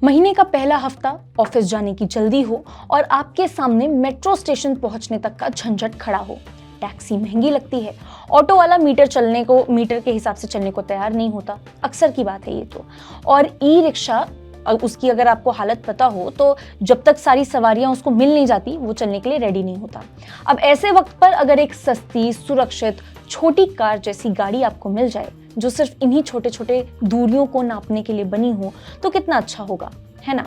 महीने का पहला हफ्ता, ऑफिस जाने की जल्दी हो और आपके सामने मेट्रो स्टेशन पहुंचने तक का झंझट खड़ा हो। टैक्सी महंगी लगती है, ऑटो वाला मीटर के हिसाब से चलने को तैयार नहीं होता, अक्सर की बात है ये तो। और ई रिक्शा, उसकी अगर आपको हालत पता हो तो जब तक सारी सवारियां उसको मिल नहीं जाती वो चलने के लिए रेडी नहीं होता। अब ऐसे वक्त पर अगर एक सस्ती, सुरक्षित, छोटी कार जैसी गाड़ी आपको मिल जाए जो सिर्फ इन्हीं छोटे छोटे दूरियों को नापने के लिए बनी हो तो कितना अच्छा होगा, है ना।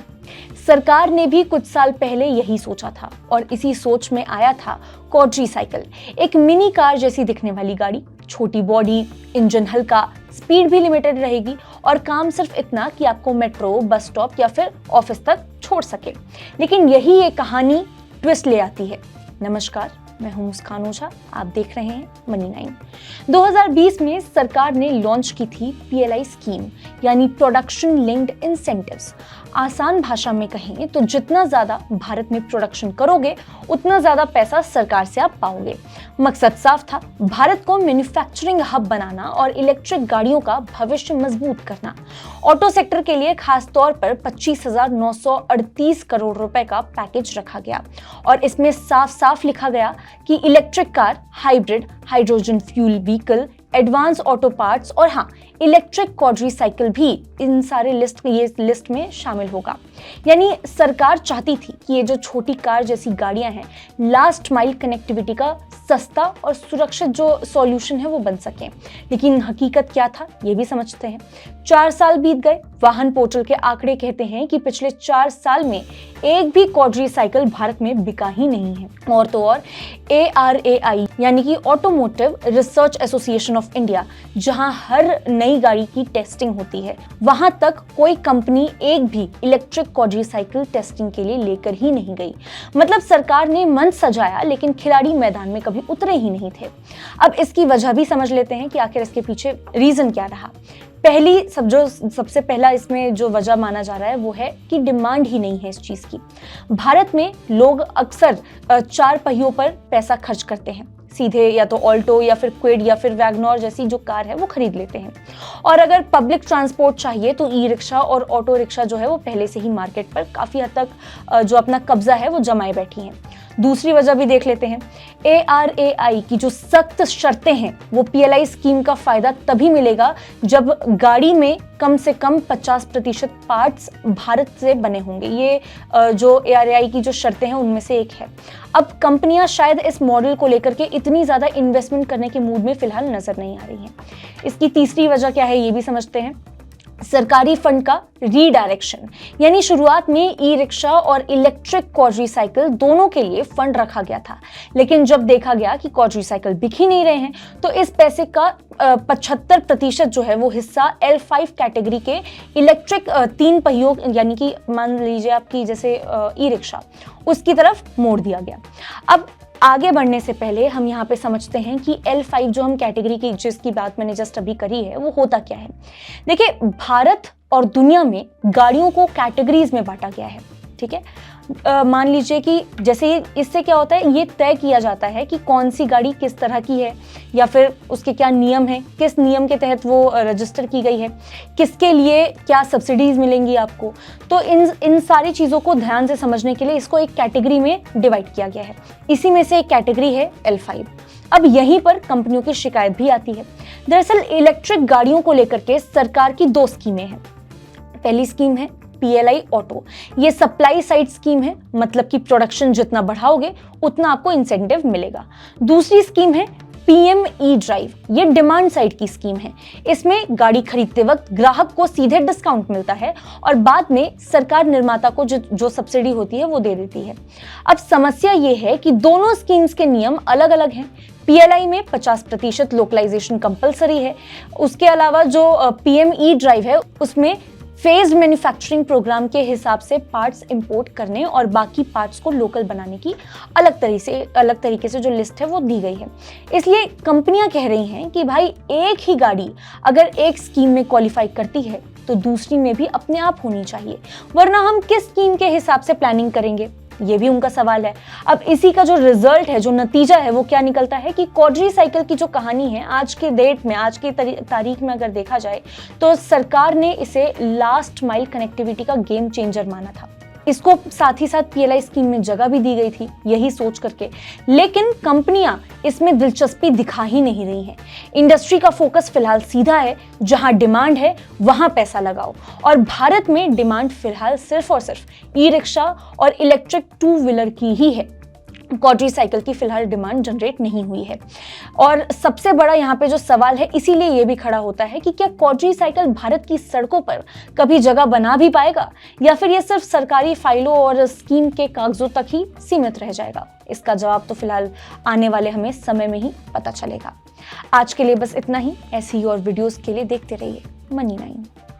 सरकार ने भी कुछ साल पहले यही सोचा था और इसी सोच में आया था क्वाड्रीसाइकिल, एक मिनी कार जैसी दिखने वाली गाड़ी। छोटी बॉडी, इंजन हल्का, स्पीड भी लिमिटेड रहेगी और काम सिर्फ इतना कि आपको मेट्रो, बस स्टॉप या फिर ऑफिस तक छोड़ सके। लेकिन यही ये कहानी ट्विस्ट ले आती है। नमस्कार, मैं हूं मुस्कान ओझा, आप देख रहे हैं मनी 9। 2020 में सरकार ने लॉन्च की थी PLI स्कीम, यानी प्रोडक्शन लिंक्ड इंसेंटिव्स। आसान भाषा में कहें तो जितना ज्यादा भारत में प्रोडक्शन करोगे उतना ज्यादा पैसा सरकार से आप पाओगे। मकसद साफ था, भारत को मैन्युफैक्चरिंग हब बनाना और इलेक्ट्रिक गाड़ियों का भविष्य मजबूत करना। ऑटो सेक्टर के लिए खास तौर पर 25,938 करोड़ रुपए का पैकेज रखा गया और इसमें साफ साफ लिखा गया कि electric car, hybrid, hydrogen fuel vehicle, advance auto parts और हाँ, इलेक्ट्रिक क्वाड्रीसाइकिल भी ये लिस्ट में शामिल होगा। यानी सरकार चाहती थी कि ये जो छोटी कार जैसी गाड़ियां हैं, लास्ट माइल कनेक्टिविटी का सस्ता और सुरक्षित जो सॉल्यूशन है वो बन सके। लेकिन हकीकत क्या था ये भी समझते हैं। 4 साल बीत गए, वाहन पोर्टल के आंकड़े कहते हैं कि पिछले 4 साल में एक भी क्वाड्रीसाइकिल भारत में बिका ही नहीं है। और तो और ARAI यानी कि automotive research association of India, जहां हर नई गाड़ी की टेस्टिंग होती है, वहां तक कोई कंपनी एक भी इलेक्ट्रिक क्वाड्रीसाइकिल टेस्टिंग के लिए लेकर ही नहीं गई। मतलब सरकार ने मंच सजाया लेकिन खिलाड़ी मैदान में कभी उतरे ही नहीं थे। अब इसकी वजह भी समझ लेते हैं कि आखिर इसके पीछे रीजन क्या रहा। सबसे पहला इसमें जो वजह माना जा रहा है वो है कि डिमांड ही नहीं है इस चीज की। भारत में लोग अक्सर 4 पहियों पर पैसा खर्च करते हैं, सीधे या तो ऑल्टो या फिर क्विड या फिर वैगनोर जैसी जो कार है वो खरीद लेते हैं। और अगर पब्लिक ट्रांसपोर्ट चाहिए तो ई रिक्शा और ऑटो रिक्शा जो है वो पहले से ही मार्केट पर काफी हद तक जो अपना कब्जा है वो जमाए बैठी हैं। दूसरी वजह भी देख लेते हैं। ARAI की जो सख्त शर्तें हैं वो PLI स्कीम का फायदा तभी मिलेगा जब गाड़ी में कम से कम 50% पार्ट्स भारत से बने होंगे। ये जो ARAI की जो शर्तें हैं उनमें से एक है। अब कंपनियां शायद इस मॉडल को लेकर के इतनी ज्यादा इन्वेस्टमेंट करने के मूड में फिलहाल नजर नहीं आ रही हैं। इसकी तीसरी वजह क्या है ये भी समझते हैं। सरकारी फंड का रीडायरेक्शन, यानी शुरुआत में ई रिक्शा और इलेक्ट्रिक क्वाड्रीसाइकिल दोनों के लिए फंड रखा गया था, लेकिन जब देखा गया कि क्वाड्रीसाइकिल बिक ही नहीं रहे हैं तो इस पैसे का 75% जो है वो हिस्सा L5 कैटेगरी के इलेक्ट्रिक 3 पहियों यानी कि मान लीजिए आपकी जैसे ई रिक्शा, उसकी तरफ मोड़ दिया गया। अब आगे बढ़ने से पहले हम यहाँ पे समझते हैं कि L5 जो हम कैटेगरी की जिसकी बात मैंने जस्ट अभी करी है वो होता क्या है। देखिए, भारत और दुनिया में गाड़ियों को कैटेगरीज में बांटा गया है, ठीक है। मान लीजिए कि जैसे इससे क्या होता है, ये तय किया जाता है कि कौन सी गाड़ी किस तरह की है या फिर उसके क्या नियम है, किस नियम के तहत वो रजिस्टर की गई है, किसके लिए क्या सब्सिडीज मिलेंगी आपको। तो इन सारी चीज़ों को ध्यान से समझने के लिए इसको एक कैटेगरी में डिवाइड किया गया है। इसी में से एक कैटेगरी है L5। अब यहीं पर कंपनियों की शिकायत भी आती है। दरअसल इलेक्ट्रिक गाड़ियों को लेकर के सरकार की 2 स्कीमें हैं। पहली स्कीम है PLI ऑटो, ये सप्लाई साइड स्कीम है, मतलब कि प्रोडक्शन जितना बढ़ाओगे उतना आपको इंसेंटिव मिलेगा। दूसरी स्कीम है PM ई ड्राइव, ये डिमांड साइड की स्कीम है। इसमें गाड़ी खरीदते वक्त ग्राहक को सीधे डिस्काउंट मिलता है और बाद में सरकार निर्माता को जो सब्सिडी होती है वो दे देती है। अब समस्या ये है कि दोनों स्कीम्स के नियम अलग अलग हैं। PLI में 50% लोकलाइजेशन कंपलसरी है। उसके अलावा जो PM ई ड्राइव है उसमें फेज्ड मैन्युफैक्चरिंग प्रोग्राम के हिसाब से पार्ट्स इंपोर्ट करने और बाकी पार्ट्स को लोकल बनाने की अलग तरीके से जो लिस्ट है वो दी गई है। इसलिए कंपनियां कह रही हैं कि भाई एक ही गाड़ी अगर एक स्कीम में क्वालिफाई करती है तो दूसरी में भी अपने आप होनी चाहिए, वरना हम किस स्कीम के हिसाब से प्लानिंग करेंगे। ये भी उनका सवाल है। अब इसी का जो रिजल्ट है, जो नतीजा है, वो क्या निकलता है कि क्वाड्री साइकिल की जो कहानी है आज के डेट में, आज की तारीख में अगर देखा जाए तो सरकार ने इसे लास्ट माइल कनेक्टिविटी का गेम चेंजर माना था। इसको साथ ही साथ PLI स्कीम में जगह भी दी गई थी यही सोच करके, लेकिन कंपनियां इसमें दिलचस्पी दिखा ही नहीं रही हैं। इंडस्ट्री का फोकस फिलहाल सीधा है, जहां डिमांड है वहां पैसा लगाओ, और भारत में डिमांड फिलहाल सिर्फ और सिर्फ ई-रिक्शा और इलेक्ट्रिक 2 व्हीलर की ही है। क्वाड्री साइकिल की फिलहाल डिमांड जनरेट नहीं हुई है। और सबसे बड़ा यहाँ पे जो सवाल है, इसीलिए ये भी खड़ा होता है कि क्या क्वाड्री साइकिल भारत की सड़कों पर कभी जगह बना भी पाएगा, या फिर ये सिर्फ सरकारी फाइलों और स्कीम के कागजों तक ही सीमित रह जाएगा। इसका जवाब तो फिलहाल आने वाले हमें समय में ही पता चलेगा। आज के लिए बस इतना ही। ऐसी ही और वीडियोस के लिए देखते रहिए मनी9।